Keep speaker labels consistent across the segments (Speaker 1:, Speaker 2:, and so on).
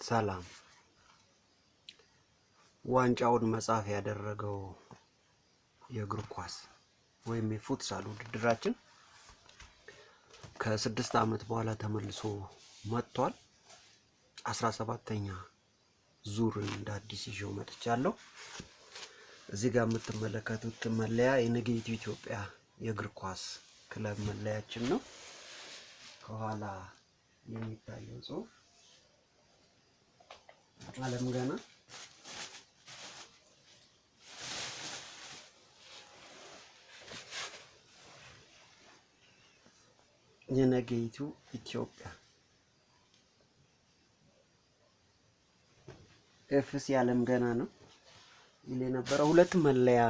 Speaker 1: ሰላም ዋንጫውን መጻፍ ያደረገው የእግር ኳስ ወይም የፉትሳል ውድድራችን ከ6 ዓመት በኋላ ተመልሶ መጥቷል። 17ኛ ዙር እንደ አዲስ ይዤው መጥቻለሁ። እዚህ ጋር የምትመለከቱት መለያ የነገይቱ ኢትዮጵያ የእግር ኳስ ክለብ መለያችን ነው። ከኋላ የሚታየው ጽሑፍ ዓለም ገና የነገይቱ ኢትዮጵያ ኤፍሲ ዓለም ገና ነው ይል የነበረ። ሁለት መለያ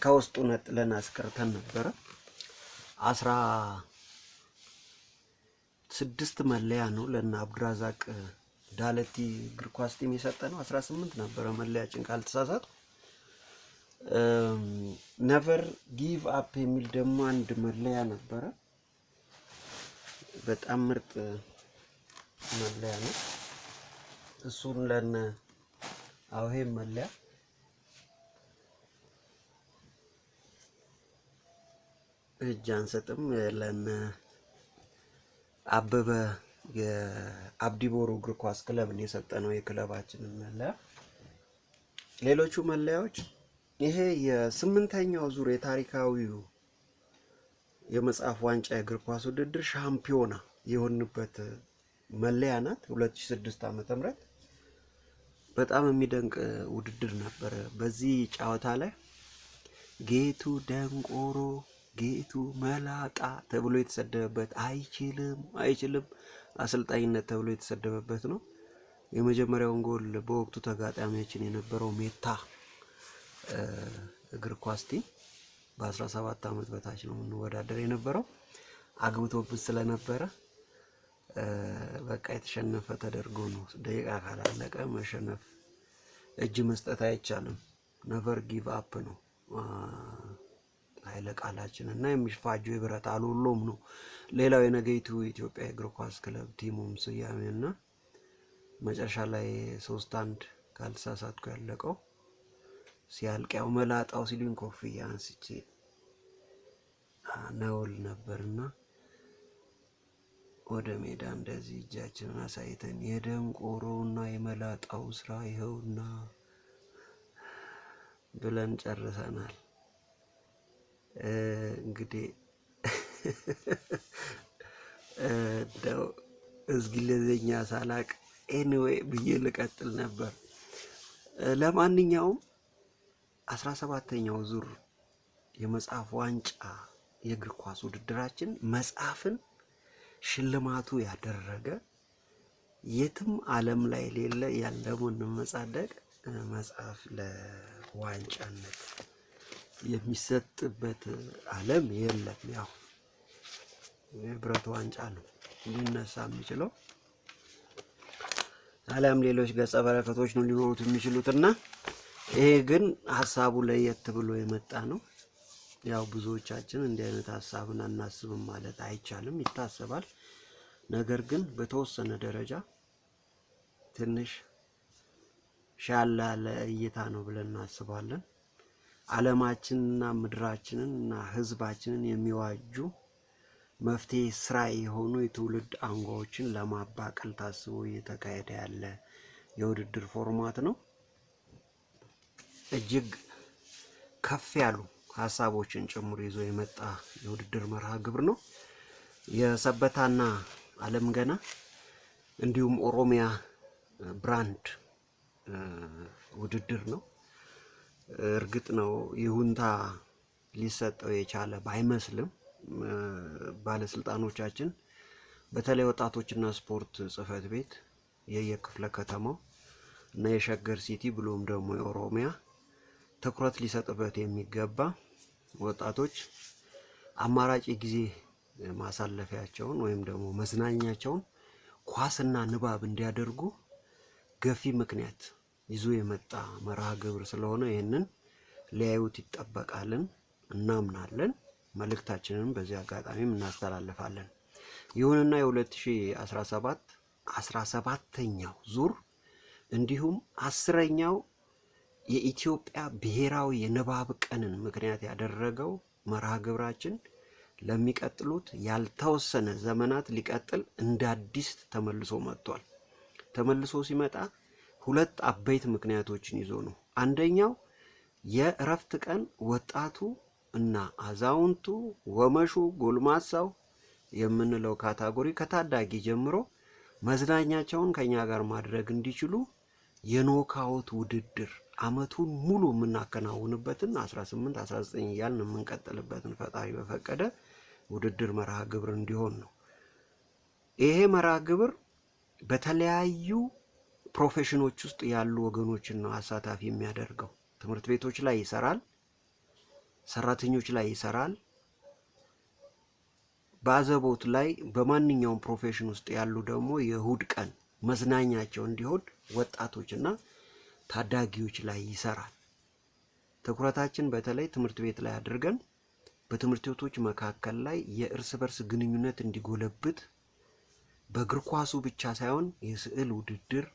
Speaker 1: ከውስጡ ነጥለን አስቀርተን ነበረ። 16 መለያ ነው ለና አብዱራዛቅ ዳለቲ እግር ኳስ ቲም የሰጠነው። 18 ነበረ መለያችን ካልተሳሳት። ነቨር ጊቭ አፕ የሚል ደግሞ አንድ መለያ ነበረ። በጣም ምርጥ መለያ ነው። እሱን ለነ አውሄ መለያ እጅ አንሰጥም። ለነ አበበ የአብዲቦሩ እግር ኳስ ክለብ ነው የሰጠነው የክለባችንን መለያ። ሌሎቹ መለያዎች ይሄ የ8ኛው ዙር የታሪካዊው የመጽሐፍ ዋንጫ የእግር ኳስ ውድድር ሻምፒዮና የሆንበት መለያ ናት። 2006 ዓ.ም በጣም የሚደንቅ ውድድር ነበር። በዚህ ጨዋታ ላይ ጌቱ ደንቆሮ፣ ጌቱ መላጣ ተብሎ የተሰደበበት አይችልም አሰልጣኝነት ተብሎ የተሰደበበት ነው። የመጀመሪያውን ጎል በወቅቱ ተጋጣሚያችን የነበረው ሜታ እግር ኳስ ቲም በ17 ዓመት በታች ነው የምንወዳደር የነበረው። አግብቶብን ስለነበረ በቃ የተሸነፈ ተደርጎ ነው። ደቂቃ ካላለቀ መሸነፍ እጅ መስጠት አይቻልም። ነቨር ጊቭ አፕ ነው ኃይለ ቃላችን እና የሚፋጀው የብረት አልወሎም ነው። ሌላው የነገይቱ ኢትዮጵያ የእግር ኳስ ክለብ ቲሙም ስያሜና መጨረሻ ላይ 3-1 ካልተሳሳትኩ ያለቀው ሲያልቅ ያው መላጣው ሲሉኝ ኮፍያ አንስቼ ነውል ነበርና ወደ ሜዳ እንደዚህ እጃችንን አሳይተን የደንቆሮና የመላጣው ስራ ይኸውና ብለን ጨርሰናል። እንግዲህ እንደው እንግሊዘኛ ሳላቅ ኤኒዌይ ብዬ ልቀጥል ነበር። ለማንኛውም 17ኛው ዙር የመጽሐፍ ዋንጫ የእግር ኳስ ውድድራችን መጽሐፍን ሽልማቱ ያደረገ የትም ዓለም ላይ ሌለ ያለውን መጻደቅ መጽሐፍ ለዋንጫነት የሚሰጥበት ዓለም የለም። ያው የብረት ዋንጫ ነው ሊነሳ የሚችለው። አለም ሌሎች ገጸ በረከቶች ነው ሊኖሩት የሚችሉትና ይሄ ግን ሐሳቡ ለየት ብሎ የመጣ ነው። ያው ብዙዎቻችን እንዲህ አይነት ሐሳብን አናስብም ማለት አይቻልም፣ ይታሰባል። ነገር ግን በተወሰነ ደረጃ ትንሽ ሻላ ለእይታ ነው ብለን እናስባለን። ዓለማችንና ምድራችንና ህዝባችንን የሚዋጁ መፍትሄ ስራ የሆኑ የትውልድ አንጓዎችን ለማባቀል ታስቦ እየተካሄደ ያለ የውድድር ፎርማት ነው። እጅግ ከፍ ያሉ ሐሳቦችን ጭምር ይዞ የመጣ የውድድር መርሃ ግብር ነው። የሰበታና ዓለም ገና እንዲሁም ኦሮሚያ ብራንድ ውድድር ነው። እርግጥ ነው ይሁንታ ሊሰጠው የቻለ ባይመስልም ባለስልጣኖቻችን በተለይ ወጣቶችና ስፖርት ጽህፈት ቤት የየክፍለ ከተማው እና የሸገር ሲቲ ብሎም ደግሞ የኦሮሚያ ትኩረት ሊሰጥበት የሚገባ ወጣቶች አማራጭ ጊዜ ማሳለፊያቸውን ወይም ደግሞ መዝናኛቸውን ኳስና ንባብ እንዲያደርጉ ገፊ ምክንያት ይዞ የመጣ መርሃ ግብር ስለሆነ ይሄንን ሊያዩት ይጠበቃልን እናምናለን። መልእክታችንን በዚህ አጋጣሚ እናስተላልፋለን። ይሁንና የ2017 17ኛው ዙር እንዲሁም 10ኛው የኢትዮጵያ ብሔራዊ የንባብ ቀንን ምክንያት ያደረገው መርሃ ግብራችን ለሚቀጥሉት ያልተወሰነ ዘመናት ሊቀጥል እንደ አዲስ ተመልሶ መጥቷል። ተመልሶ ሲመጣ ሁለት አበይት ምክንያቶችን ይዞ ነው። አንደኛው የእረፍት ቀን ወጣቱ እና አዛውንቱ፣ ወመሹ፣ ጎልማሳው የምንለው ካታጎሪ ከታዳጊ ጀምሮ መዝናኛቸውን ከኛ ጋር ማድረግ እንዲችሉ የኖካውት ውድድር አመቱን ሙሉ የምናከናውንበትን 18 19 እያልን የምንቀጥልበትን ፈጣሪ በፈቀደ ውድድር መርሃ ግብር እንዲሆን ነው። ይሄ መርሃ ግብር በተለያዩ ፕሮፌሽኖች ውስጥ ያሉ ወገኖችን ነው አሳታፊ የሚያደርገው። ትምህርት ቤቶች ላይ ይሰራል፣ ሰራተኞች ላይ ይሰራል፣ በአዘቦት ላይ በማንኛውም ፕሮፌሽን ውስጥ ያሉ ደግሞ የእሁድ ቀን መዝናኛቸው እንዲሆን ወጣቶችና ታዳጊዎች ላይ ይሰራል። ትኩረታችን በተለይ ትምህርት ቤት ላይ አድርገን በትምህርት ቤቶች መካከል ላይ የእርስ በርስ ግንኙነት እንዲጎለብት በእግር ኳሱ ብቻ ሳይሆን የስዕል ውድድር፣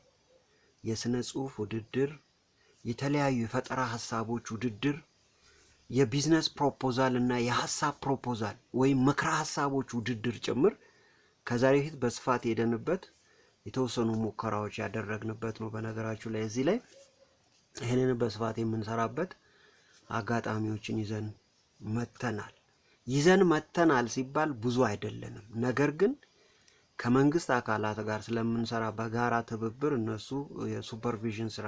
Speaker 1: የስነ ጽሁፍ ውድድር፣ የተለያዩ የፈጠራ ሐሳቦች ውድድር፣ የቢዝነስ ፕሮፖዛል እና የሐሳብ ፕሮፖዛል ወይም ምክረ ሐሳቦች ውድድር ጭምር ከዛሬ ፊት በስፋት ሄደንበት የተወሰኑ ሙከራዎች ያደረግንበት ነው። በነገራችሁ ላይ እዚህ ላይ ይሄንን በስፋት የምንሰራበት አጋጣሚዎችን ይዘን መተናል ሲባል ብዙ አይደለንም። ነገር ግን ከመንግስት አካላት ጋር ስለምንሰራ በጋራ ትብብር እነሱ የሱፐርቪዥን ስራ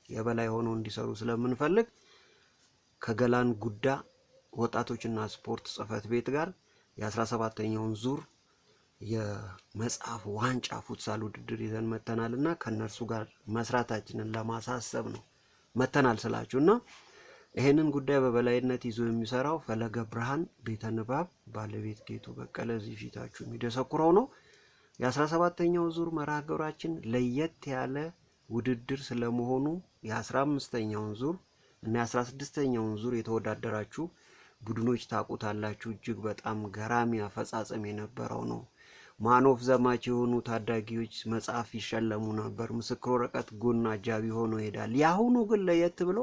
Speaker 1: የበላይ ሆነው እንዲሰሩ ስለምንፈልግ ከገላን ጉዳ ወጣቶችና ስፖርት ጽህፈት ቤት ጋር የ17ኛውን ዙር የመጽሐፍ ዋንጫ ፉትሳል ውድድር ይዘን መተናልና ከነርሱ ጋር መስራታችንን ለማሳሰብ ነው መተናል ስላችሁና ይሄንን ጉዳይ በበላይነት ይዞ የሚሰራው ፈለገ ብርሃን ቤተ ንባብ ባለቤት ጌቱ በቀለ እዚህ ፊታችሁ የሚደሰኩረው ነው። የ17ኛው ዙር መርሃ ግብራችን ለየት ያለ ውድድር ስለመሆኑ የ15ኛውን ዙር እና የ16ኛውን ዙር የተወዳደራችሁ ቡድኖች ታውቁታላችሁ። እጅግ በጣም ገራሚ አፈጻጸም የነበረው ነው። ማኖፍ ዘማች የሆኑ ታዳጊዎች መጽሐፍ ይሸለሙ ነበር። ምስክር ወረቀት ጎን አጃቢ ሆኖ ይሄዳል። ያሁኑ ግን ለየት ብሎ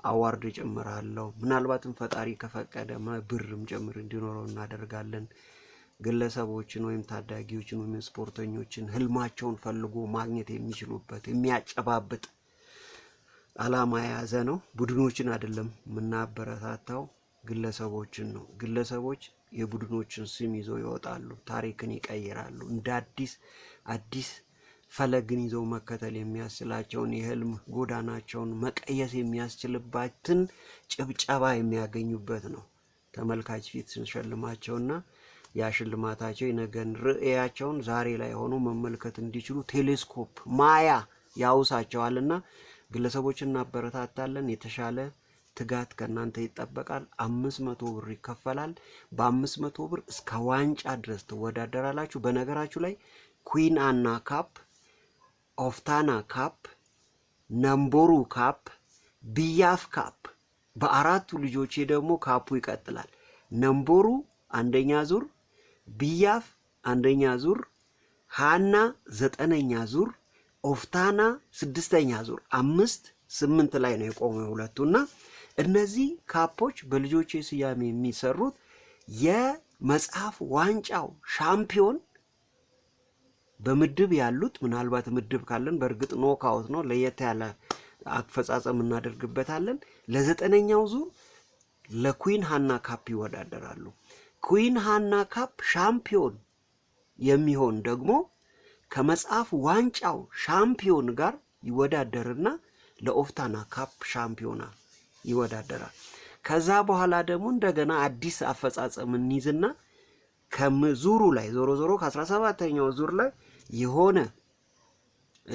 Speaker 1: አዋርድ ጨምራለሁ። ምናልባትም ፈጣሪ ከፈቀደ ብርም ጨምር እንዲኖረው እናደርጋለን። ግለሰቦችን ወይም ታዳጊዎችን ወይም ስፖርተኞችን ህልማቸውን ፈልጎ ማግኘት የሚችሉበት የሚያጨባብጥ አላማ የያዘ ነው። ቡድኖችን አይደለም የምናበረታታው፣ ግለሰቦችን ነው። ግለሰቦች የቡድኖችን ስም ይዘው ይወጣሉ፣ ታሪክን ይቀይራሉ። እንደ አዲስ ፈለግን ይዘው መከተል የሚያስችላቸውን የህልም ጎዳናቸውን መቀየስ የሚያስችልባትን ጭብጨባ የሚያገኙበት ነው። ተመልካች ፊት ስንሸልማቸውና ያ ሽልማታቸው የነገን ርዕያቸውን ዛሬ ላይ ሆኖ መመልከት እንዲችሉ ቴሌስኮፕ ማያ ያውሳቸዋልና ግለሰቦችን እናበረታታለን። የተሻለ ትጋት ከናንተ ይጠበቃል። 500 ብር ይከፈላል። በ500 ብር እስከ ዋንጫ ድረስ ትወዳደራላችሁ። በነገራችሁ ላይ ኩዊን አና ካፕ፣ ኦፍታና ካፕ፣ ነምቦሩ ካፕ፣ ቢያፍ ካፕ በአራቱ ልጆቼ ደግሞ ካፑ ይቀጥላል። ነምቦሩ አንደኛ ዙር፣ ቢያፍ አንደኛ ዙር፣ ሃና 9ኛ ዙር፣ ኦፍታና 6ኛ ዙር 5-8 ላይ ነው የቆመው ሁለቱና እነዚህ ካፖች በልጆቼ ስያሜ የሚሰሩት የመጽሐፍ ዋንጫው ሻምፒዮን በምድብ ያሉት ምናልባት ምድብ ካለን በእርግጥ ኖካውት ነው ለየት ያለ አፈጻጸም እናደርግበታለን። ለ9ኛው ዙር ለኩዊን ሃና ካፕ ይወዳደራሉ። ኩዊን ሃና ካፕ ሻምፒዮን የሚሆን ደግሞ ከመጽሐፍ ዋንጫው ሻምፒዮን ጋር ይወዳደርና ለኦፍታና ካፕ ሻምፒዮና ይወዳደራል። ከዛ በኋላ ደግሞ እንደገና አዲስ አፈጻጸም እንይዝና ከዙሩ ላይ ዞሮ ከ17ኛው ዙር ላይ የሆነ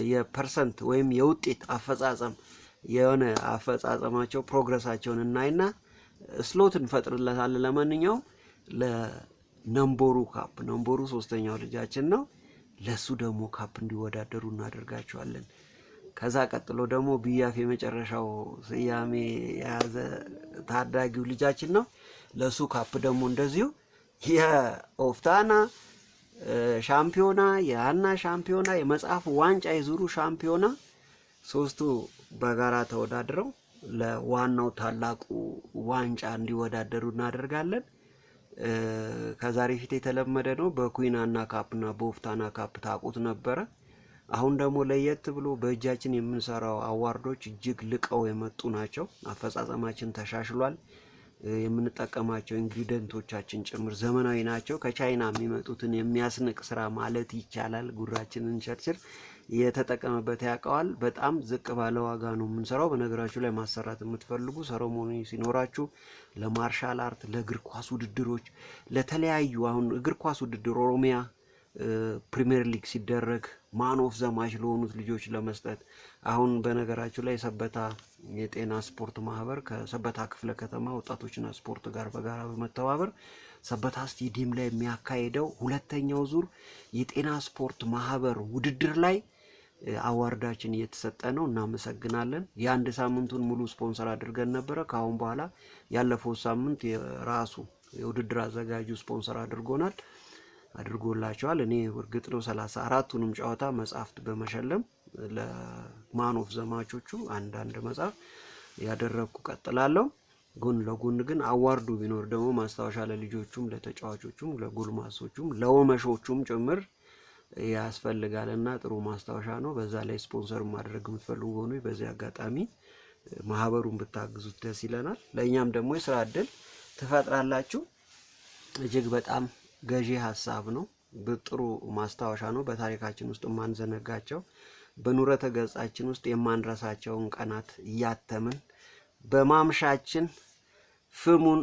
Speaker 1: የፐርሰንት ወይም የውጤት አፈጻጸም የሆነ አፈጻጸማቸው ፕሮግረሳቸውን እናይና ስሎት እንፈጥርለታለን። ለማንኛውም ለነምቦሩ ካፕ ነምቦሩ 3ኛው ልጃችን ነው። ለሱ ደግሞ ካፕ እንዲወዳደሩ እናደርጋቸዋለን። ከዛ ቀጥሎ ደግሞ ቢያፍ የመጨረሻው ስያሜ የያዘ ታዳጊው ልጃችን ነው። ለሱ ካፕ ደግሞ እንደዚሁ የኦፍታና ሻምፒዮና፣ የሃና ሻምፒዮና፣ የመጽሐፍ ዋንጫ የዙሩ ሻምፒዮና ሶስቱ በጋራ ተወዳድረው ለዋናው ታላቁ ዋንጫ እንዲወዳደሩ እናደርጋለን። ከዛሬ ፊት የተለመደ ነው። በኩዊናና ካፕና በኦፍታና ካፕ ታቁት ነበረ። አሁን ደግሞ ለየት ብሎ በእጃችን የምንሰራው አዋርዶች እጅግ ልቀው የመጡ ናቸው። አፈጻጸማችን ተሻሽሏል። የምንጠቀማቸው ኢንግሪዲየንቶቻችን ጭምር ዘመናዊ ናቸው። ከቻይና የሚመጡትን የሚያስንቅ ስራ ማለት ይቻላል። ጉራችንን ቸርችር የተጠቀመበት ያውቀዋል። በጣም ዝቅ ባለ ዋጋ ነው የምንሰራው። በነገራችሁ ላይ ማሰራት የምትፈልጉ ሰረሞኒ ሲኖራችሁ ለማርሻል አርት፣ ለእግር ኳስ ውድድሮች፣ ለተለያዩ አሁን እግር ኳስ ውድድር ኦሮሚያ ፕሪሚየር ሊግ ሲደረግ ማን ኦፍ ዘማች ለሆኑት ልጆች ለመስጠት አሁን በነገራችሁ ላይ ሰበታ የጤና ስፖርት ማህበር ከሰበታ ክፍለ ከተማ ወጣቶችና ስፖርት ጋር በጋራ በመተባበር ሰበታ ስቴዲየም ላይ የሚያካሂደው ሁለተኛው ዙር የጤና ስፖርት ማህበር ውድድር ላይ አዋርዳችን እየተሰጠ ነው። እናመሰግናለን። የአንድ ሳምንቱን ሙሉ ስፖንሰር አድርገን ነበረ። ከአሁን በኋላ ያለፈው ሳምንት የራሱ የውድድር አዘጋጁ ስፖንሰር አድርጎላቸዋል። እኔ እርግጥ ነው 34ቱንም ጨዋታ መጽሐፍት በመሸለም ለማን ኦፍ ዘማቾቹ አንዳንድ መጽሐፍ ያደረኩ ቀጥላለሁ። ጎን ለጎን ግን አዋርዱ ቢኖር ደግሞ ማስታወሻ ለልጆቹም ለተጫዋቾቹም ለጉልማሶቹም ለወመሾቹም ጭምር ያስፈልጋልና ጥሩ ማስታወሻ ነው። በዛ ላይ ስፖንሰር ማድረግ የምትፈልጉ ሆኖ በዚህ አጋጣሚ ማህበሩን ብታግዙት ደስ ይለናል። ለኛም ደግሞ የስራ እድል ትፈጥራላችሁ። እጅግ በጣም ገዢ ሐሳብ ነው። በጥሩ ማስታወሻ ነው። በታሪካችን ውስጥ ማንዘነጋቸው በኑረተ ገጻችን ውስጥ የማንረሳቸውን ቀናት እያተምን በማምሻችን ፍሙን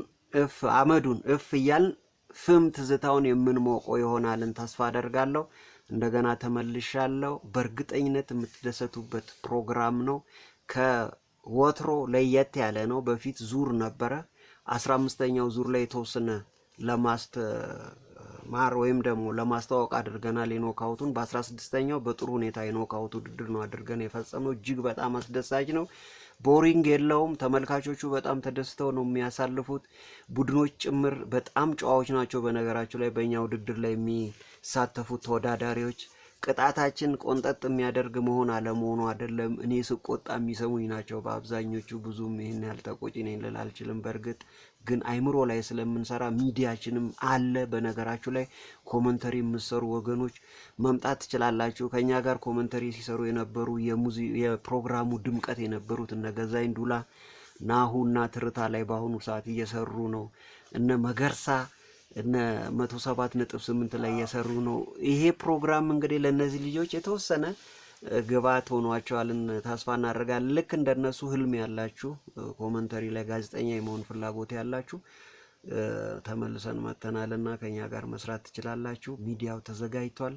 Speaker 1: አመዱን እያልን ፍም ትዝታውን የምንሞቀው ይሆናልን ተስፋ አደርጋለሁ። እንደገና ተመልሻለሁ። በእርግጠኝነት የምትደሰቱበት ፕሮግራም ነው። ከወትሮ ለየት ያለ ነው። በፊት ዙር ነበረ። 15ኛው ዙር ላይ የተወሰነ ለማስተማር ወይም ደግሞ ለማስተዋወቅ አድርገናል የኖካውቱን። በ16ኛው በጥሩ ሁኔታ የኖካውት ውድድር ነው አድርገን የፈጸመው። እጅግ በጣም አስደሳች ነው። ቦሪንግ የለውም። ተመልካቾቹ በጣም ተደስተው ነው የሚያሳልፉት። ቡድኖች ጭምር በጣም ጨዋዎች ናቸው። በነገራቸው ላይ በእኛ ውድድር ላይ የሚሳተፉት ተወዳዳሪዎች ቅጣታችን ቆንጠጥ የሚያደርግ መሆን አለመሆኑ አይደለም። እኔ ስቆጣ የሚሰሙኝ ናቸው በአብዛኞቹ። ብዙም ይሄን ያህል ተቆጪ ነኝ ልል አልችልም። በእርግጥ ግን አይምሮ ላይ ስለምንሰራ ሚዲያችንም አለ። በነገራችሁ ላይ ኮመንተሪ የምትሰሩ ወገኖች መምጣት ትችላላችሁ። ከኛ ጋር ኮመንተሪ ሲሰሩ የነበሩ የፕሮግራሙ ድምቀት የነበሩት እነ ገዛኝ ዱላ፣ ናሁና ትርታ ላይ በአሁኑ ሰዓት እየሰሩ ነው። እነ መገርሳ እነ 107.8 ላይ እየሰሩ ነው። ይሄ ፕሮግራም እንግዲህ ለነዚህ ልጆች የተወሰነ ግባት ሆኗቸዋልን ተስፋ እናደርጋለን። ልክ እንደነሱ ህልም ያላችሁ ኮመንተሪ ላይ ጋዜጠኛ የመሆን ፍላጎት ያላችሁ ተመልሰን መተናልና ከኛ ጋር መስራት ትችላላችሁ። ሚዲያው ተዘጋጅቷል።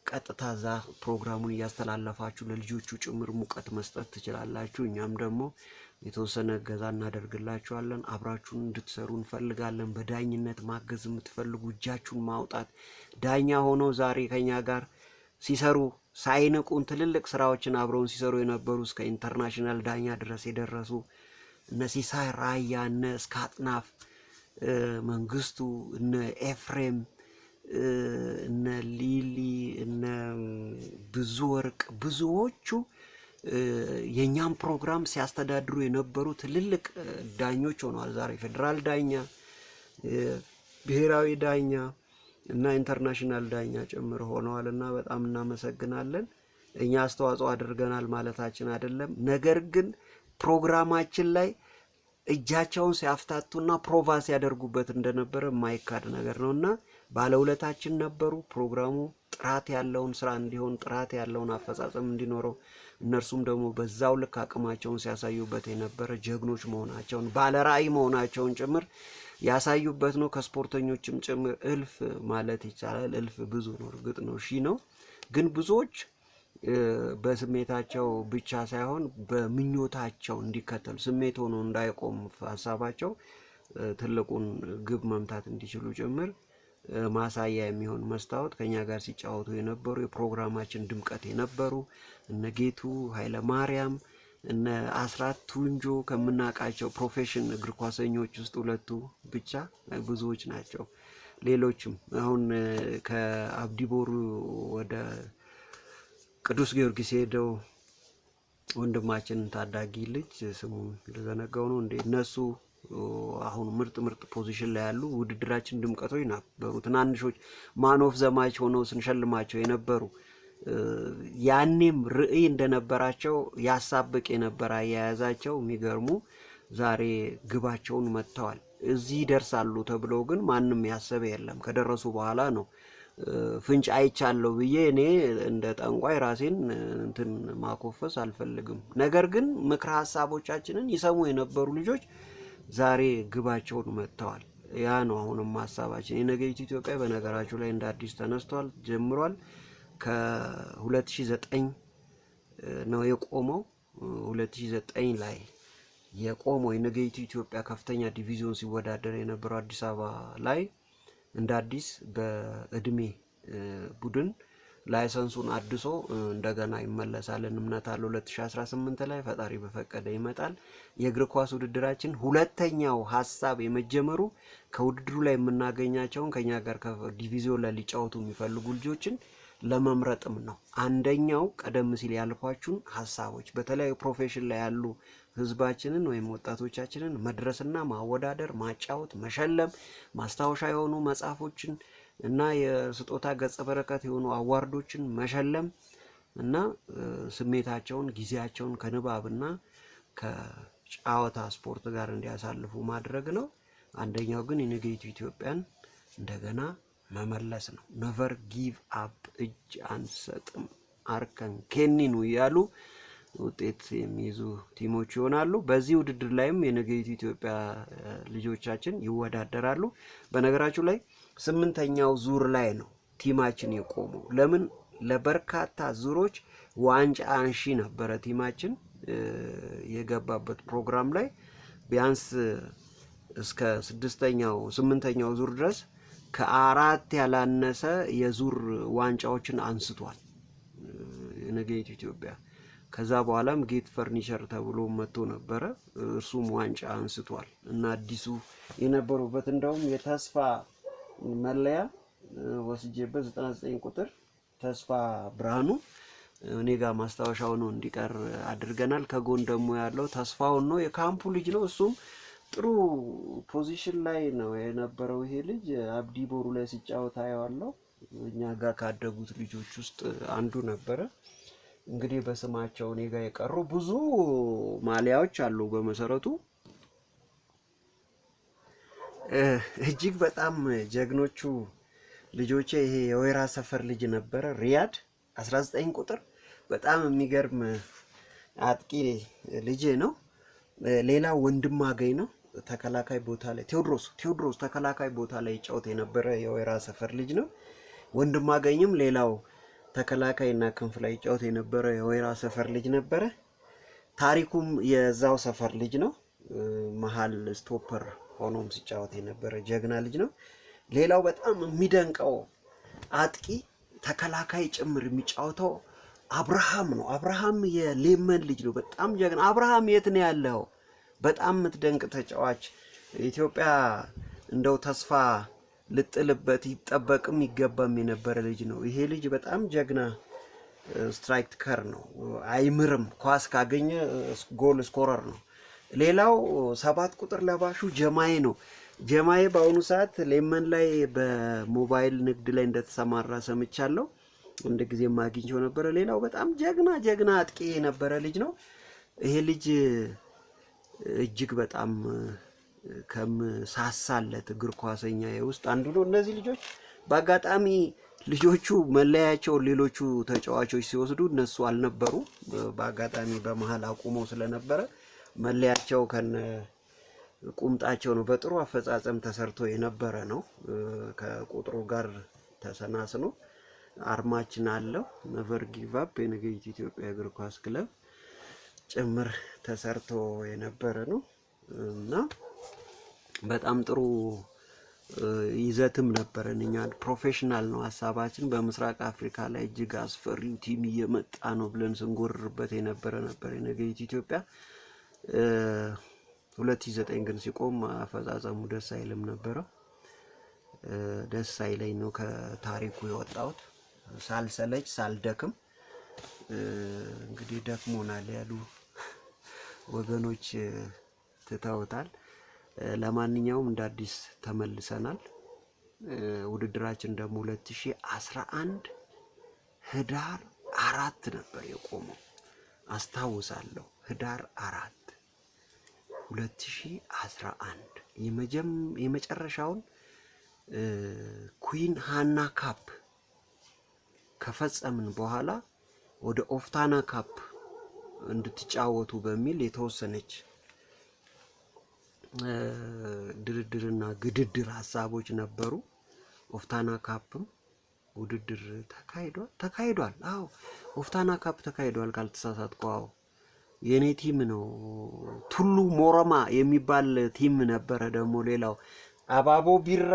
Speaker 1: ቀጥታ ዛ ፕሮግራሙን እያስተላለፋችሁ ለልጆቹ ጭምር ሙቀት መስጠት ትችላላችሁ። እኛም ደግሞ የተወሰነ እገዛ እናደርግላችኋለን። አብራችሁን እንድትሰሩ እንፈልጋለን። በዳኝነት ማገዝ የምትፈልጉ እጃችሁን ማውጣት ዳኛ ሆኖ ዛሬ ከኛ ጋር ሲሰሩ ሳይንቁን ትልልቅ ስራዎችን አብረውን ሲሰሩ የነበሩ እስከ ኢንተርናሽናል ዳኛ ድረስ የደረሱ እነ ሲሳይ ራያ፣ እነ እስካጥናፍ መንግስቱ፣ እነ ኤፍሬም፣ እነ ሊሊ፣ እነ ብዙ ወርቅ ብዙዎቹ የኛም ፕሮግራም ሲያስተዳድሩ የነበሩ ትልልቅ ዳኞች ሆነዋል። ዛሬ ፌደራል ዳኛ፣ ብሔራዊ ዳኛ እና ኢንተርናሽናል ዳኛ ጭምር ሆነዋልና በጣም እናመሰግናለን። እኛ አስተዋጽኦ አድርገናል ማለታችን አይደለም። ነገር ግን ፕሮግራማችን ላይ እጃቸውን ሲያፍታቱና ፕሮቫ ሲያደርጉበት እንደነበረ የማይካድ ነገር ነውና ባለውለታችን ነበሩ። ፕሮግራሙ ጥራት ያለውን ስራ እንዲሆን ጥራት ያለውን አፈጻጸም እንዲኖረው እነርሱም ደግሞ በዛው ልክ አቅማቸውን ሲያሳዩበት የነበረ ጀግኖች መሆናቸውን ባለራዕይ መሆናቸውን ጭምር ያሳዩበት ነው። ከስፖርተኞችም ጭምር እልፍ ማለት ይቻላል። እልፍ ብዙ ነው፣ እርግጥ ነው ሺህ ነው። ግን ብዙዎች በስሜታቸው ብቻ ሳይሆን በምኞታቸው እንዲከተሉ ስሜት ሆኖ እንዳይቆም ሐሳባቸው ትልቁን ግብ መምታት እንዲችሉ ጭምር ማሳያ የሚሆን መስታወት ከኛ ጋር ሲጫወቱ የነበሩ የፕሮግራማችን ድምቀት የነበሩ እነ ጌቱ ኃይለ ማርያም እነ አስራት ቱንጆ ከምናቃቸው ፕሮፌሽን እግር ኳሰኞች ውስጥ ሁለቱ ብቻ ብዙዎች ናቸው። ሌሎችም አሁን ከአብዲቦሩ ወደ ቅዱስ ጊዮርጊስ ሄደው ወንድማችን ታዳጊ ልጅ ስሙን ለዘነጋው ነው እንደ እነሱ አሁን ምርጥ ፖዚሽን ላይ ያሉ ውድድራችን ድምቀቶች ነበሩ። ትናንሾች ማን ኦፍ ዘማች ሆነው ስንሸልማቸው የነበሩ ያኔም ርዕይ እንደነበራቸው ያሳብቅ የነበረ አያያዛቸው የሚገርሙ ዛሬ ግባቸውን መጥተዋል። እዚህ ይደርሳሉ ተብሎ ግን ማንም ያሰበ የለም። ከደረሱ በኋላ ነው ፍንጭ አይቻለሁ ብዬ እኔ እንደ ጠንቋይ ራሴን እንትን ማኮፈስ አልፈልግም። ነገር ግን ምክረ ሐሳቦቻችንን ይሰሙ የነበሩ ልጆች ዛሬ ግባቸውን መጥተዋል። ያ ነው አሁንም ሐሳባችን። የነገይቱ ኢትዮጵያ በነገራችሁ ላይ እንደ አዲስ ተነስቷል፣ ጀምሯል። ከ2009 ነው የቆመው። 2009 ላይ የቆመው የነገይቱ ኢትዮጵያ ከፍተኛ ዲቪዥን ሲወዳደር የነበረው አዲስ አበባ ላይ እንደ አዲስ በእድሜ ቡድን ላይሰንሱን አድሶ እንደገና ይመለሳልን እምነት አለ። 2018 ላይ ፈጣሪ በፈቀደ ይመጣል። የእግር ኳስ ውድድራችን ሁለተኛው ሐሳብ የመጀመሩ ከውድድሩ ላይ የምናገኛቸውን ከኛ ጋር ከዲቪዥን ላይ ሊጫወቱ የሚፈልጉ ልጆችን ለመምረጥም ነው። አንደኛው ቀደም ሲል ያልኳችሁን ሐሳቦች በተለያዩ ፕሮፌሽን ላይ ያሉ ህዝባችንን ወይም ወጣቶቻችንን መድረስና ማወዳደር፣ ማጫወት፣ መሸለም፣ ማስታወሻ የሆኑ መጽሐፎችን እና የስጦታ ገጸ በረከት የሆኑ አዋርዶችን መሸለም እና ስሜታቸውን ጊዜያቸውን ከንባብና ከጨዋታ ስፖርት ጋር እንዲያሳልፉ ማድረግ ነው። አንደኛው ግን የነገይቱ ኢትዮጵያን እንደገና መመለስ ነው። never give up እጅ አንሰጥም አርከን ኬኒኑ ያሉ ውጤት የሚይዙ ቲሞች ይሆናሉ። በዚህ ውድድር ላይም የነገይቱ ኢትዮጵያ ልጆቻችን ይወዳደራሉ። በነገራችሁ ላይ 8ኛው ዙር ላይ ነው ቲማችን የቆመው። ለምን ለበርካታ ዙሮች ዋንጫ አንሺ ነበረ ቲማችን የገባበት ፕሮግራም ላይ ቢያንስ እስከ 8ኛው ዙር ድረስ ከአራት ያላነሰ የዙር ዋንጫዎችን አንስቷል የነገይቱ ኢትዮጵያ። ከዛ በኋላም ጌት ፈርኒቸር ተብሎ መጥቶ ነበረ፣ እርሱም ዋንጫ አንስቷል እና አዲሱ የነበሩበት እንደውም የተስፋ መለያ ወስጄበት 99 ቁጥር ተስፋ ብርሃኑ እኔ ጋር ማስታወሻው ነው እንዲቀር አድርገናል። ከጎን ደግሞ ያለው ተስፋው ነው የካምፑ ልጅ ነው። እሱም ጥሩ ፖዚሽን ላይ ነው የነበረው። ይሄ ልጅ አብዲ ቦሩ ላይ ሲጫወት አየዋለሁ። እኛ ጋር ካደጉት ልጆች ውስጥ አንዱ ነበረ። እንግዲህ በስማቸው እኔ ጋር የቀሩ ብዙ ማሊያዎች አሉ። በመሰረቱ እጅግ በጣም ጀግኖቹ ልጆቼ ይሄ የወይራ ሰፈር ልጅ ነበረ ሪያድ 19 ቁጥር በጣም የሚገርም አጥቂ ልጅ ነው። ሌላው ወንድማገኝ ነው ተከላካይ ቦታ ላይ ቴዎድሮስ ተከላካይ ቦታ ላይ ጫወት የነበረ የወይራ ሰፈር ልጅ ነው። ወንድማገኝም ሌላው ተከላካይና ክንፍ ላይ ጫወት የነበረ የወይራ ሰፈር ልጅ ነበረ። ታሪኩም የዛው ሰፈር ልጅ ነው። መሃል ስቶፐር ሆኖም ሲጫወት የነበረ ጀግና ልጅ ነው። ሌላው በጣም የሚደንቀው አጥቂ ተከላካይ ጭምር የሚጫወተው አብርሃም ነው። አብርሃም የሌመን ልጅ ነው። በጣም ጀግና አብርሃም የት ነው ያለው? በጣም የምትደንቅ ተጫዋች ኢትዮጵያ እንደው ተስፋ ልጥልበት ይጠበቅም ይገባም የነበረ ልጅ ነው። ይሄ ልጅ በጣም ጀግና ስትራይከር ነው። አይምርም፣ ኳስ ካገኘ ጎል ስኮረር ነው። ሌላው 7 ቁጥር ለባሹ ጀማይ ነው። ጀማይ በአሁኑ ሰዓት ሌመን ላይ በሞባይል ንግድ ላይ እንደተሰማራ ሰምቻለሁ። እንደ ጊዜ ማግኝቸው ነበር። ሌላው በጣም ጀግና አጥቂ የነበረ ልጅ ነው። ይሄ ልጅ እጅግ በጣም ከምሳሳለት እግር ኳሰኛ ውስጥ አንዱ ነው። እነዚህ ልጆች በአጋጣሚ ልጆቹ መለያቸው ሌሎቹ ተጫዋቾች ሲወስዱ እነሱ አልነበሩ። በአጋጣሚ በመሃል አቁመው ስለነበረ መለያቸው ከነ ቁምጣቸው ነው። በጥሩ አፈጻጸም ተሰርቶ የነበረ ነው። ከቁጥሩ ጋር ተሰናስኖ አርማችን አለው never give up የነገይቱ ኢትዮጵያ እግር ኳስ ክለብ ጭምር ተሰርቶ የነበረ ነው እና በጣም ጥሩ ይዘትም ነበረን። እኛ ፕሮፌሽናል ነው ሐሳባችን። በምስራቅ አፍሪካ ላይ እጅግ አስፈሪው ቲም እየመጣ ነው ብለን ስንጎርርበት የነበረ ነበር የነገይቱ ኢትዮጵያ። 2009 ግን ሲቆም አፈጻጸሙ ደስ አይልም ነበረ። ደስ አይለኝ ነው ከታሪኩ የወጣሁት ሳልሰለች ሳልደክም። እንግዲህ ደክሞናል ያሉ ወገኖች ትተውታል። ለማንኛውም እንደ አዲስ ተመልሰናል። ውድድራችን ደግሞ 2011 ህዳር 4 ነበር የቆመው አስታውሳለሁ። ህዳር 4 2011 የመጨረሻውን ኩዊን ሃና ካፕ ከፈጸምን በኋላ ወደ ኦፍታና ካፕ እንድትጫወቱ በሚል የተወሰነች ድርድርና ግድድር ሀሳቦች ነበሩ። ኦፍታና ካፕም ውድድር ተካሂዷል። አዎ ኦፍታና ካፕ ተካሂዷል ካልተሳሳትኩ። አዎ የኔ ቲም ነው። ቱሉ ሞረማ የሚባል ቲም ነበረ። ደግሞ ሌላው አባቦ ቢራ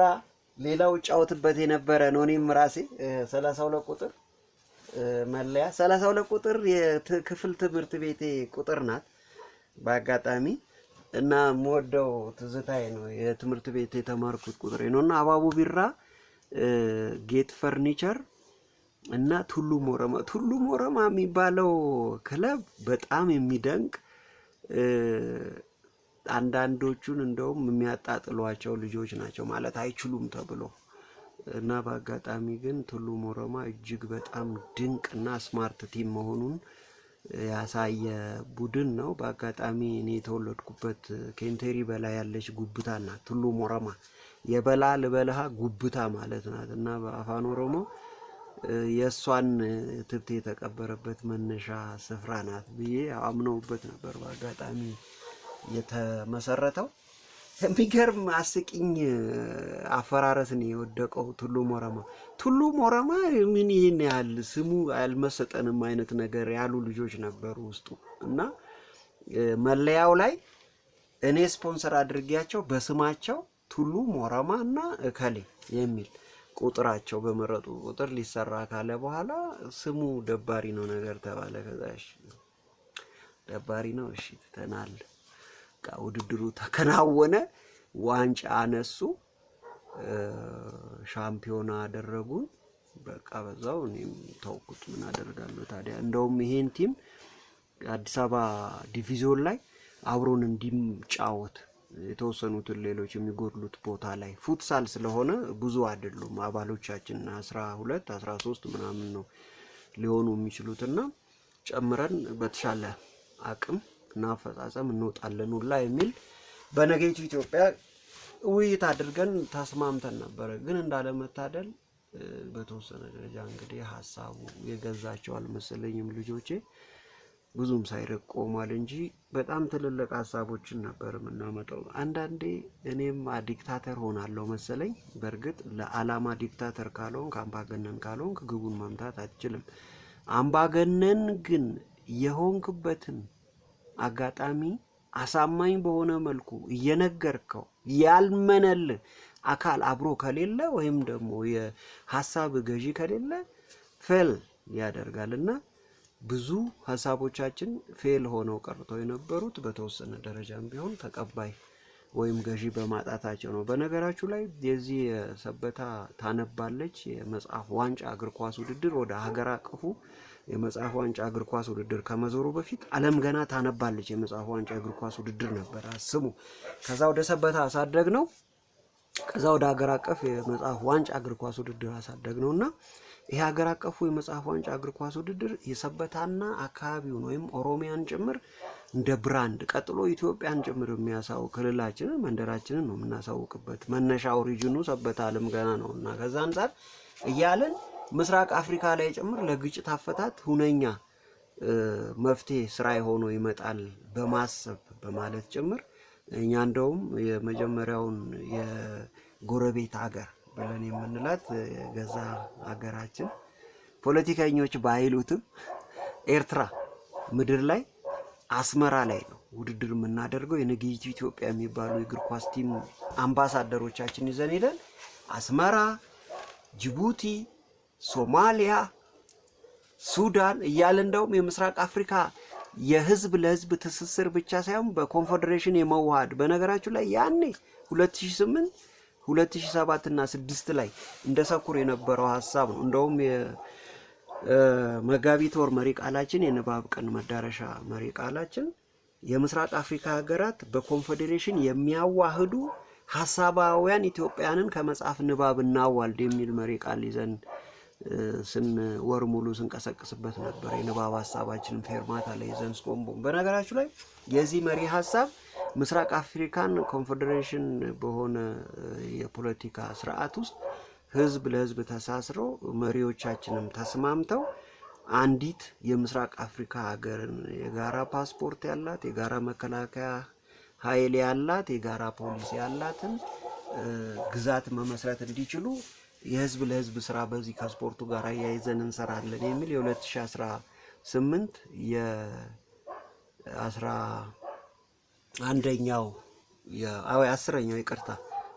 Speaker 1: ሌላው ጫወትበት የነበረ ነው። እኔም ራሴ 32 ቁጥር መለያ 32 ቁጥር የክፍል ትምህርት ቤቴ ቁጥር ናት በአጋጣሚ እና ሞደው ትዝታዬ ነው። የትምህርት ቤት የተማርኩት ቁጥሬ ነውና አባቡ ቢራ፣ ጌት ፈርኒቸር እና ቱሉ ሞረማ የሚባለው ክለብ በጣም የሚደንቅ አንዳንዶቹን እንደውም የሚያጣጥሏቸው ልጆች ናቸው ማለት አይችሉም ተብሎ እና በአጋጣሚ ግን ቱሉ ሞረማ እጅግ በጣም ድንቅ እና ስማርት ቲም መሆኑን ያሳየ ቡድን ነው። በአጋጣሚ እኔ የተወለድኩበት ኬንቴሪ በላይ ያለች ጉብታ ናት ቱሉ ሞረማ። የበላ ልበልሃ ጉብታ ማለት ናት እና በአፋን ኦሮሞ የእሷን ትብት የተቀበረበት መነሻ ስፍራ ናት ብዬ አምነውበት ነበር በአጋጣሚ የተመሰረተው። የሚገርም አስቂኝ አፈራረስን የወደቀው ቱሉ ሞረማ ምን ይሄን ያህል ስሙ አልመሰጠንም አይነት ነገር ያሉ ልጆች ነበሩ ውስጡ እና መለያው ላይ እኔ ስፖንሰር አድርጌያቸው በስማቸው ቱሉ ሞረማ እና እከሌ የሚል ቁጥራቸው በመረጡ ቁጥር ሊሰራ ካለ በኋላ ስሙ ደባሪ ነው ነገር ተባለ። ከዛሽ ደባሪ ነው እሺ ትተናል። ውድድሩ ተከናወነ። ዋንጫ አነሱ። ሻምፒዮና አደረጉን። በቃ በዛው እኔም ተውኩት። ምን አደርጋለሁ ታዲያ። እንደውም ይሄን ቲም አዲስ አበባ ዲቪዥን ላይ አብሮን እንዲጫወት የተወሰኑትን ሌሎች የሚጎድሉት ቦታ ላይ ፉትሳል ስለሆነ ብዙ አይደሉም አባሎቻችን 12 13 ምናምን ነው ሊሆኑ የሚችሉትና ጨምረን በተሻለ አቅም እና አፈጻጸም እንወጣለን ሁላ የሚል በነገይቱ ኢትዮጵያ ውይይት አድርገን ተስማምተን ነበር። ግን እንዳለመታደል በተወሰነ ደረጃ እንግዲህ ሐሳቡ የገዛቸው አልመሰለኝም ልጆቼ ብዙም ሳይርቅ ቆሟል እንጂ በጣም ትልልቅ ሐሳቦችን ነበር የምናመጣው። አንዳንዴ እኔም ዲክታተር ሆናለሁ መሰለኝ። በእርግጥ ለዓላማ ዲክታተር ካልሆንክ አምባገነን ካልሆንክ ግቡን መምታት አትችልም። አምባገነን ግን የሆንክበትን አጋጣሚ አሳማኝ በሆነ መልኩ እየነገርከው ያልመነል አካል አብሮ ከሌለ ወይም ደግሞ የሐሳብ ገዢ ከሌለ ፌል ያደርጋልና ብዙ ሐሳቦቻችን ፌል ሆነው ቀርተው የነበሩት በተወሰነ ደረጃም ቢሆን ተቀባይ ወይም ገዢ በማጣታቸው ነው። በነገራችሁ ላይ የዚህ ሰበታ ታነባለች የመጽሐፍ ዋንጫ እግር ኳስ ውድድር ወደ ሀገር አቀፉ የመጽሐፍ ዋንጫ እግር ኳስ ውድድር ከመዞሩ በፊት ዓለም ገና ታነባለች የመጽሐፍ ዋንጫ እግር ኳስ ውድድር ነበር አስሙ። ከዛ ወደ ሰበታ አሳደግ ነው። ከዛ ወደ ሀገር አቀፍ የመጽሐፍ ዋንጫ እግር ኳስ ውድድር አሳደግ ነውና ይሄ ሀገር አቀፉ የመጽሐፍ ዋንጫ እግር ኳስ ውድድር የሰበታና አካባቢውን ወይም ኦሮሚያን ጭምር እንደ ብራንድ ቀጥሎ ኢትዮጵያን ጭምር የሚያሳውቅ ክልላችንን መንደራችንን ነው የምናሳውቅበት። መነሻ ኦሪጂኑ ሰበታ ዓለም ገና ነውና ከዛ አንፃር እያለን ምስራቅ አፍሪካ ላይ ጭምር ለግጭት አፈታት ሁነኛ መፍትሄ ስራ ሆኖ ይመጣል በማሰብ በማለት ጭምር እኛ እንደውም የመጀመሪያውን የጎረቤት ሀገር ብለን የምንላት ገዛ ሀገራችን ፖለቲከኞች ባይሉትም ኤርትራ ምድር ላይ አስመራ ላይ ነው ውድድር የምናደርገው። የነገይቱ ኢትዮጵያ የሚባሉ የእግር ኳስ ቲም አምባሳደሮቻችን ይዘን ሄደን አስመራ፣ ጅቡቲ፣ ሶማሊያ፣ ሱዳን እያለ እንደውም የምስራቅ አፍሪካ የህዝብ ለህዝብ ትስስር ብቻ ሳይሆን በኮንፌዴሬሽን የመዋሃድ በነገራችሁ ላይ ያኔ 2008 2007 እና 6 ላይ እንደ ሰኩር የነበረው ሐሳብ ነው። እንደውም መጋቢት ወር መሪ ቃላችን የንባብ ቀን መዳረሻ መሪ ቃላችን የምስራቅ አፍሪካ ሀገራት በኮንፌዴሬሽን የሚያዋህዱ ሐሳባውያን ኢትዮጵያንን ከመጽሐፍ ንባብ እናዋልድ የሚል መሪ ቃል ይዘን ወር ሙሉ ስንቀሰቅስበት ነበር። የንባብ ሐሳባችንን ፌርማታ ላይ ይዘን ስቆምቦም በነገራችሁ ላይ የዚህ መሪ ሐሳብ ምስራቅ አፍሪካን ኮንፌዴሬሽን በሆነ የፖለቲካ ስርዓት ውስጥ ህዝብ ለህዝብ ተሳስሮ መሪዎቻችንም ተስማምተው አንዲት የምስራቅ አፍሪካ ሀገርን የጋራ ፓስፖርት ያላት የጋራ መከላከያ ኃይል ያላት የጋራ ፖሊስ ያላትን ግዛት መመስረት እንዲችሉ የህዝብ ለህዝብ ስራ በዚህ ከስፖርቱ ጋር ያይዘን እንሰራለን የሚል የ2018 የ11ኛው የ10ኛው ይቅርታ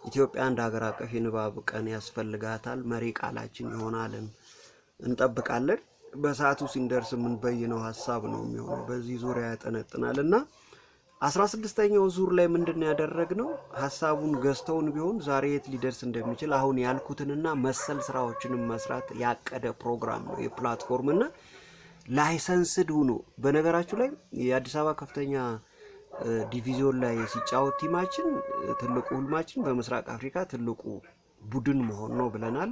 Speaker 1: ኢትዮጵያ አንድ ሀገር አቀፍ የንባብ ቀን ያስፈልጋታል መሪ ቃላችን ይሆናልን እንጠብቃለን። በሰዓቱ ሲንደርስ ምን በይነው ሐሳብ ነው የሚሆነው በዚህ ዙሪያ ያጠነጥናልና 16ኛው ዙር ላይ ምንድነው ያደረግነው? ሐሳቡን ገዝተውን ቢሆን ዛሬ የት ሊደርስ እንደሚችል አሁን ያልኩትንና መሰል ስራዎችንም መስራት ያቀደ ፕሮግራም ነው። የፕላትፎርምና ላይሰንስድ ሆኖ በነገራችሁ ላይ የአዲስ አበባ ከፍተኛ ዲቪዚዮን ላይ ሲጫወት ቲማችን ትልቁ ህልማችን በምስራቅ አፍሪካ ትልቁ ቡድን መሆን ነው ብለናል።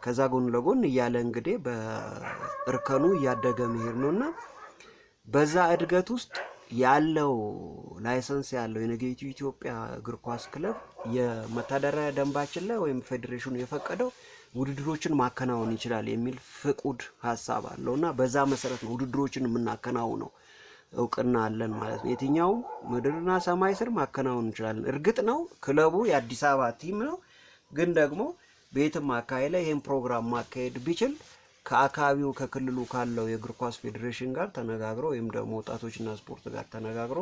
Speaker 1: ከዛ ጎን ለጎን እያለ እንግዲህ በእርከኑ እያደገ መሄድ ነውና በዛ እድገት ውስጥ ያለው ላይሰንስ ያለው የነገይቱ ኢትዮጵያ እግር ኳስ ክለብ የመተዳደሪያ ደንባችን ላይ ወይም ፌዴሬሽኑ የፈቀደው ውድድሮችን ማከናወን ይችላል የሚል ፍቁድ ሐሳብ አለውና በዛ መሰረት ነው ውድድሮችን የምናከናውነው። እውቅና አለን ማለት ነው። የትኛው ምድርና ሰማይ ስር ማከናወን እንችላለን። እርግጥ ነው ክለቡ የአዲስ አበባ ቲም ነው፣ ግን ደግሞ ቤትም አካባቢ ላይ ይሄን ፕሮግራም ማካሄድ ቢችል ከአካባቢው ከክልሉ ካለው የእግር ኳስ ፌዴሬሽን ጋር ተነጋግሮ ወይም ደግሞ ወጣቶችና ስፖርት ጋር ተነጋግሮ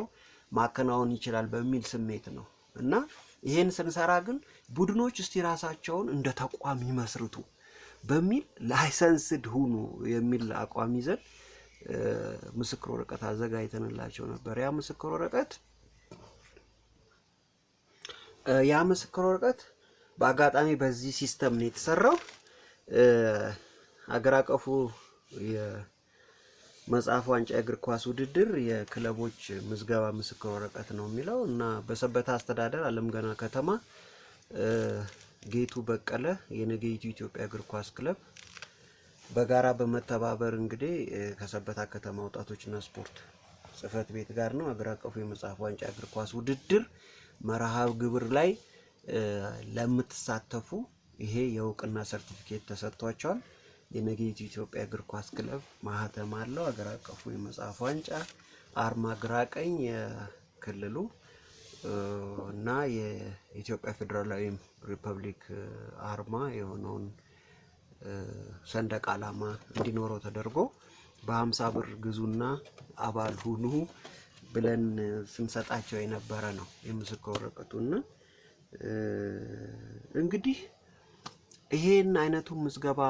Speaker 1: ማከናወን ይችላል በሚል ስሜት ነው። እና ይሄን ስንሰራ ግን ቡድኖች እስቲ ራሳቸውን እንደ ተቋም ይመስርቱ በሚል ላይሰንስድ ሁኑ የሚል አቋም ይዘን ምስክር ወረቀት አዘጋጅተንላቸው ነበር። ያ ምስክር ወረቀት በአጋጣሚ በዚህ ሲስተም ነው የተሰራው። ሀገር አቀፉ የመጽሐፍ ዋንጫ እግር ኳስ ውድድር የክለቦች ምዝገባ ምስክር ወረቀት ነው የሚለው እና በሰበታ አስተዳደር አለም ገና ከተማ ጌቱ በቀለ የነገይቱ ኢትዮጵያ እግር ኳስ ክለብ በጋራ በመተባበር እንግዲህ ከሰበታ ከተማ ወጣቶችና ስፖርት ጽህፈት ቤት ጋር ነው ሀገር አቀፉ የመጽሐፍ ዋንጫ እግር ኳስ ውድድር መርሃብ ግብር ላይ ለምትሳተፉ ይሄ የእውቅና ሰርቲፊኬት ተሰጥቷቸዋል። የነገይቱ ኢትዮጵያ እግር ኳስ ክለብ ማህተም አለው። ሀገር አቀፉ የመጽሐፍ ዋንጫ አርማ ግራ ቀኝ የክልሉ እና የኢትዮጵያ ፌዴራላዊ ሪፐብሊክ አርማ የሆነውን ሰንደቅ ዓላማ እንዲኖረው ተደርጎ በ50 ብር ግዙና አባል ሁኑ ብለን ስንሰጣቸው የነበረ ነው የምስክር ወረቀቱና እንግዲህ ይሄን አይነቱ ምዝገባ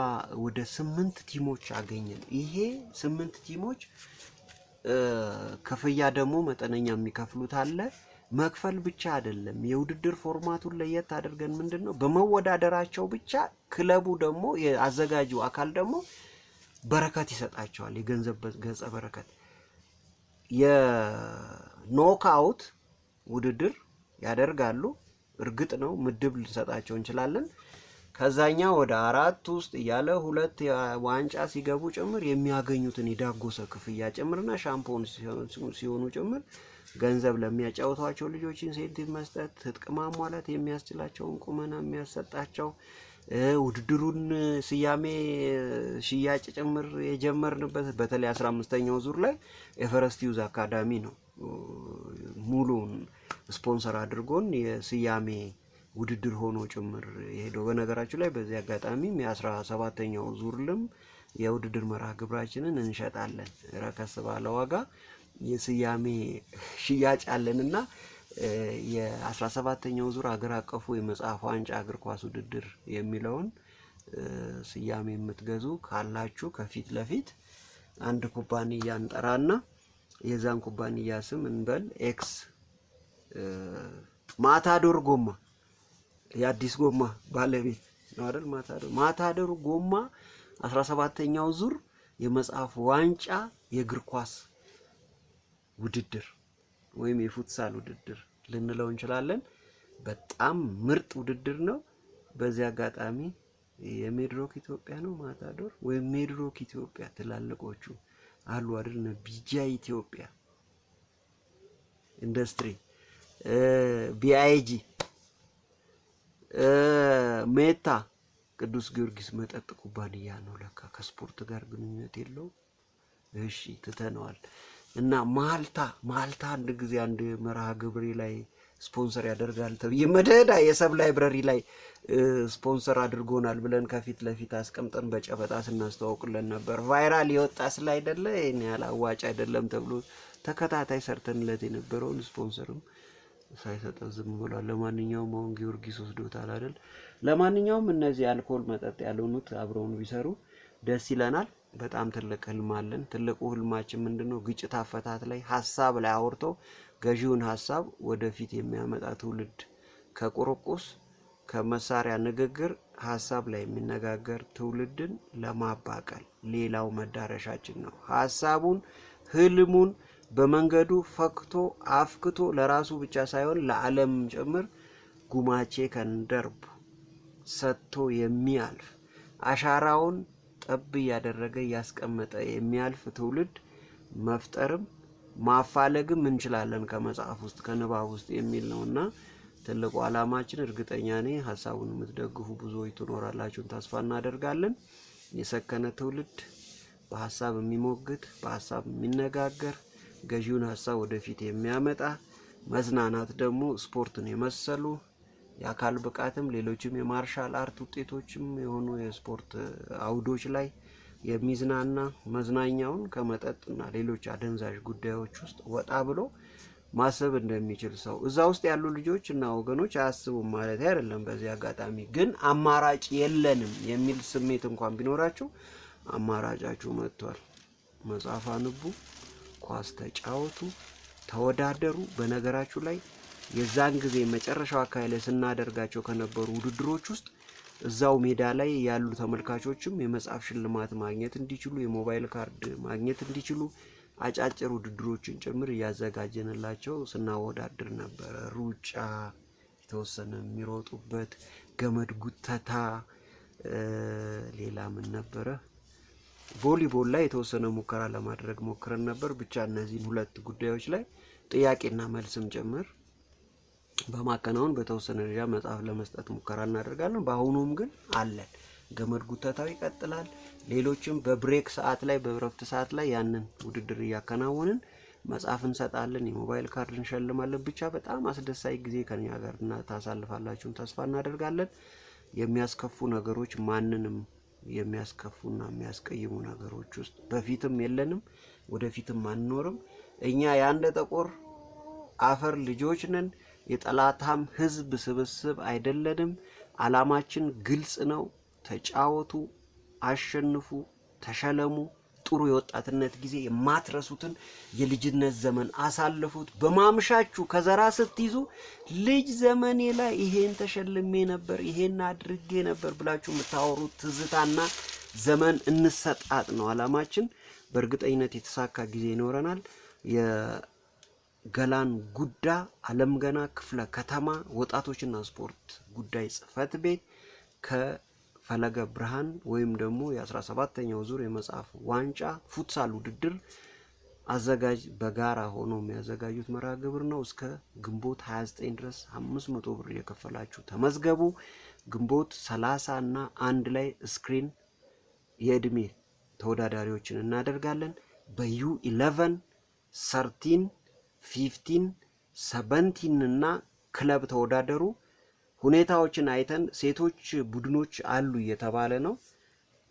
Speaker 1: ወደ 8 ቲሞች አገኘን። ይሄ 8 ቲሞች ክፍያ ደግሞ መጠነኛ የሚከፍሉት አለ። መክፈል ብቻ አይደለም፣ የውድድር ፎርማቱን ለየት አድርገን ምንድነው በመወዳደራቸው ብቻ ክለቡ ደግሞ የአዘጋጁ አካል ደግሞ በረከት ይሰጣቸዋል። የገንዘብ ገጸ በረከት የኖክአውት ውድድር ያደርጋሉ። እርግጥ ነው ምድብ ልንሰጣቸው እንችላለን። ከዛኛ ወደ 4 ውስጥ ያለ 2 ዋንጫ ሲገቡ ጭምር የሚያገኙትን የዳጎሰ ክፍያ ጭምርና ሻምፒዮን ሲሆኑ ጭምር ገንዘብ ለሚያጫውቷቸው ልጆች ኢንሴንቲቭ መስጠት፣ ትጥቅ ማሟላት የሚያስችላቸውን ቁመና የሚያሰጣቸው ውድድሩን ስያሜ ሽያጭ ጭምር የጀመርንበት በተለይ 15ኛው ዙር ላይ ኤቨረስት ዩዝ አካዳሚ ነው ሙሉን ስፖንሰር አድርጎን የስያሜ ውድድር ሆኖ ጭምር የሄደው። በነገራችሁ ላይ በዚህ አጋጣሚም የ17ኛው ዙርልም የውድድር መርሃ ግብራችንን እንሸጣለን ረከስ ባለ ዋጋ የስያሜ ሽያጭ አለንና የ17ኛው ዙር ሀገር አቀፉ የመጽሐፍ ዋንጫ እግር ኳስ ውድድር የሚለውን ስያሜ የምትገዙ ካላችሁ ከፊት ለፊት አንድ ኩባንያ እንጠራና የዛን ኩባንያ ስም እንበል ኤክስ ማታዶር ጎማ የአዲስ ጎማ ባለቤት ነው አይደል? ማታደሩ ጎማ 17ኛው ዙር የመጽሐፍ ዋንጫ የእግር ኳስ ውድድር ወይም የፉትሳል ውድድር ልንለው እንችላለን። በጣም ምርጥ ውድድር ነው። በዚህ አጋጣሚ የሜድሮክ ኢትዮጵያ ነው ማታዶር ወይም ሜድሮክ ኢትዮጵያ ትላልቆቹ አሉ አይደል? ቢጃ ኢትዮጵያ ኢንዱስትሪ፣ ቢአይጂ፣ ሜታ ቅዱስ ጊዮርጊስ መጠጥ ኩባንያ ነው። ለካ ከስፖርት ጋር ግንኙነት የለው። እሺ ትተነዋል። እና ማልታ አንድ ጊዜ አንድ መርሃ ግብሬ ላይ ስፖንሰር ያደርጋል ተብዬ መደዳ የሰብ ላይብረሪ ላይ ስፖንሰር አድርጎናል ብለን ከፊት ለፊት አስቀምጠን በጨበጣ ስናስተዋውቅለን ነበር። ቫይራል የወጣ ስላይደለ ይሄን ያህል አዋጭ አይደለም ተብሎ ተከታታይ ሰርተንለት የነበረውን ስፖንሰርም ሳይሰጠን ዝም ብሏል። ለማንኛውም አሁን ጊዮርጊስ ወስዶታል አይደል? ለማንኛውም እነዚህ አልኮል መጠጥ ያልሆኑት አብረውን ቢሰሩ ደስ ይለናል። በጣም ትልቅ ህልም አለን። ትልቁ ህልማችን ምንድነው? ግጭት አፈታት ላይ ሀሳብ ላይ አውርቶ ገዢውን ሀሳብ ወደፊት የሚያመጣ ትውልድ፣ ከቁርቁስ ከመሳሪያ ንግግር ሀሳብ ላይ የሚነጋገር ትውልድን ለማባቀል ሌላው መዳረሻችን ነው። ሀሳቡን ህልሙን በመንገዱ ፈክቶ አፍክቶ ለራሱ ብቻ ሳይሆን ለዓለም ጭምር ጉማቼ ከንደርቡ ሰጥቶ የሚያልፍ አሻራውን ጠብ ያደረገ ያስቀመጠ የሚያልፍ ትውልድ መፍጠርም ማፋለግም እንችላለን ከመጽሐፍ ውስጥ ከንባብ ውስጥ የሚል ነውና ትልቁ ዓላማችን እርግጠኛ ነኝ ሐሳቡን የምትደግፉ ብዙዎች ትኖራላችሁ ተስፋ እናደርጋለን። የሰከነ ትውልድ በሐሳብ የሚሞግት በሐሳብ የሚነጋገር ገዢውን ሐሳብ ወደፊት የሚያመጣ መዝናናት ደግሞ ስፖርትን የመሰሉ የአካል ብቃትም ሌሎችም የማርሻል አርት ውጤቶችም የሆኑ የስፖርት አውዶች ላይ የሚዝናና መዝናኛውን ከመጠጥና ሌሎች አደንዛዥ ጉዳዮች ውስጥ ወጣ ብሎ ማሰብ እንደሚችል ሰው እዛ ውስጥ ያሉ ልጆች እና ወገኖች አያስቡም ማለት አይደለም። በዚህ አጋጣሚ ግን አማራጭ የለንም የሚል ስሜት እንኳን ቢኖራችሁ አማራጫችሁ መጥቷል። መጽሐፍ አንቡ፣ ኳስ ተጫወቱ፣ ተወዳደሩ። በነገራችሁ ላይ የዛን ጊዜ መጨረሻው አካባቢ ላይ ስናደርጋቸው ከነበሩ ውድድሮች ውስጥ እዛው ሜዳ ላይ ያሉ ተመልካቾችም የመጽሐፍ ሽልማት ማግኘት እንዲችሉ የሞባይል ካርድ ማግኘት እንዲችሉ አጫጭር ውድድሮችን ጭምር ያዘጋጀንላቸው ስናወዳድር ነበር። ሩጫ የተወሰነ የሚሮጡበት፣ ገመድ ጉተታ፣ ሌላ ምን ነበረ? ቮሊቦል ላይ የተወሰነ ሙከራ ለማድረግ ሞክረን ነበር። ብቻ እነዚህን ሁለት ጉዳዮች ላይ ጥያቄና መልስም ጭምር በማከናወን በተወሰነ ደረጃ መጽሐፍ ለመስጠት ሙከራ እናደርጋለን። በአሁኑም ግን አለን። ገመድ ጉተታው ይቀጥላል። ሌሎችም በብሬክ ሰዓት ላይ በእረፍት ሰዓት ላይ ያንን ውድድር እያከናወንን መጽሐፍ እንሰጣለን፣ የሞባይል ካርድ እንሸልማለን። ብቻ በጣም አስደሳች ጊዜ ከኛ ጋር ታሳልፋላችሁን ተስፋ እናደርጋለን። የሚያስከፉ ነገሮች ማንንም የሚያስከፉና የሚያስቀይሙ ነገሮች ውስጥ በፊትም የለንም፣ ወደፊትም አንኖርም። እኛ የአንድ ጥቁር አፈር ልጆች ነን። የጠላታም ህዝብ ስብስብ አይደለንም። ዓላማችን ግልጽ ነው። ተጫወቱ፣ አሸንፉ፣ ተሸለሙ። ጥሩ የወጣትነት ጊዜ የማትረሱትን የልጅነት ዘመን አሳልፉት። በማምሻችሁ ከዘራ ስትይዙ ልጅ ዘመኔ ላይ ይሄን ተሸልሜ ነበር፣ ይሄን አድርጌ ነበር ብላችሁ የምታወሩት ትዝታና ዘመን እንሰጣጥ ነው ዓላማችን። በእርግጠኝነት የተሳካ ጊዜ ይኖረናል። የገላን ጉዳ ዓለም ገና ክፍለ ከተማ ወጣቶችና ስፖርት ጉዳይ ጽህፈት ቤት ከፈለገ ብርሃን ወይም ደግሞ የ17ኛው ዙር የመጽሐፍ ዋንጫ ፉትሳል ውድድር አዘጋጅ በጋራ ሆኖ የሚያዘጋጁት መርሃ ግብር ነው። እስከ ግንቦት 29 ድረስ 500 ብር የከፈላችሁ ተመዝገቡ። ግንቦት 30 እና 1 ላይ ስክሪን የእድሜ ተወዳዳሪዎችን እናደርጋለን። በዩ11 13 15 17 እና ክለብ ተወዳደሩ። ሁኔታዎችን አይተን ሴቶች ቡድኖች አሉ እየተባለ ነው።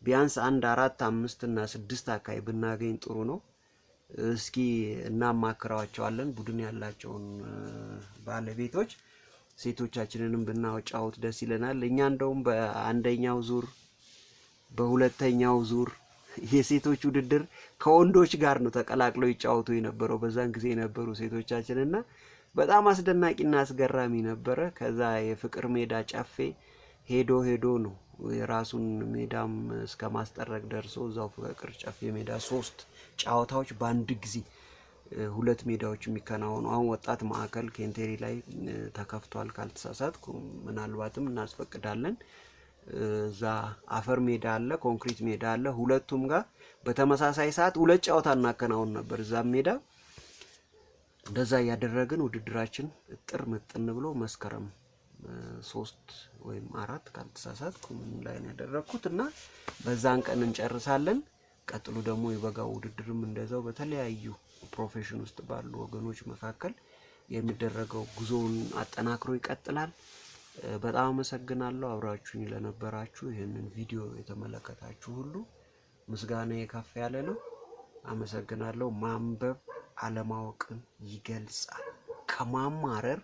Speaker 1: ቢያንስ 1 4 5 እና 6 አካባቢ ብናገኝ ጥሩ ነው። እስኪ እናማክራቸዋለን ቡድን ያላቸውን ባለቤቶች ሴቶቻችንንም ብናጫውት ደስ ይለናል። እኛ እንደውም በአንደኛው ዙር በሁለተኛው ዙር የሴቶች ውድድር ከወንዶች ጋር ነው ተቀላቅለው ይጫወቱ የነበረው በዛን ጊዜ የነበሩ ሴቶቻችንና በጣም አስደናቂና አስገራሚ ነበረ። ከዛ የፍቅር ሜዳ ጨፌ ሄዶ ነው የራሱን ሜዳም እስከ ማስጠረቅ ደርሶ እዛው ፍቅር ጨፌ ሜዳ 3 ጨዋታዎች በአንድ ጊዜ 2 ሜዳዎች የሚከናወኑ አሁን ወጣት ማዕከል ኬንቴሪ ላይ ተከፍቷል ካልተሳሳትኩ፣ ምናልባትም እናስፈቅዳለን። እዛ አፈር ሜዳ አለ፣ ኮንክሪት ሜዳ አለ። ሁለቱም ጋር በተመሳሳይ ሰዓት 2 ጨዋታ እናከናውን ነበር እዛ ሜዳ። እንደዛ ያደረግን ውድድራችን እጥር ምጥን ብሎ መስከረም 3 ወይም 4 ካልተሳሳትኩ ላይ ነው ያደረኩት እና በዛን ቀን እንጨርሳለን። ቀጥሎ ደግሞ የበጋው ውድድርም እንደዛው በተለያዩ ፕሮፌሽን ውስጥ ባሉ ወገኖች መካከል የሚደረገው ጉዞውን አጠናክሮ ይቀጥላል። በጣም አመሰግናለሁ አብራችሁኝ ለነበራችሁ። ይሄንን ቪዲዮ የተመለከታችሁ ሁሉ ምስጋናዬ ከፍ ያለ ነው። አመሰግናለሁ። ማንበብ አለማወቅን ይገልጻል። ከማማረር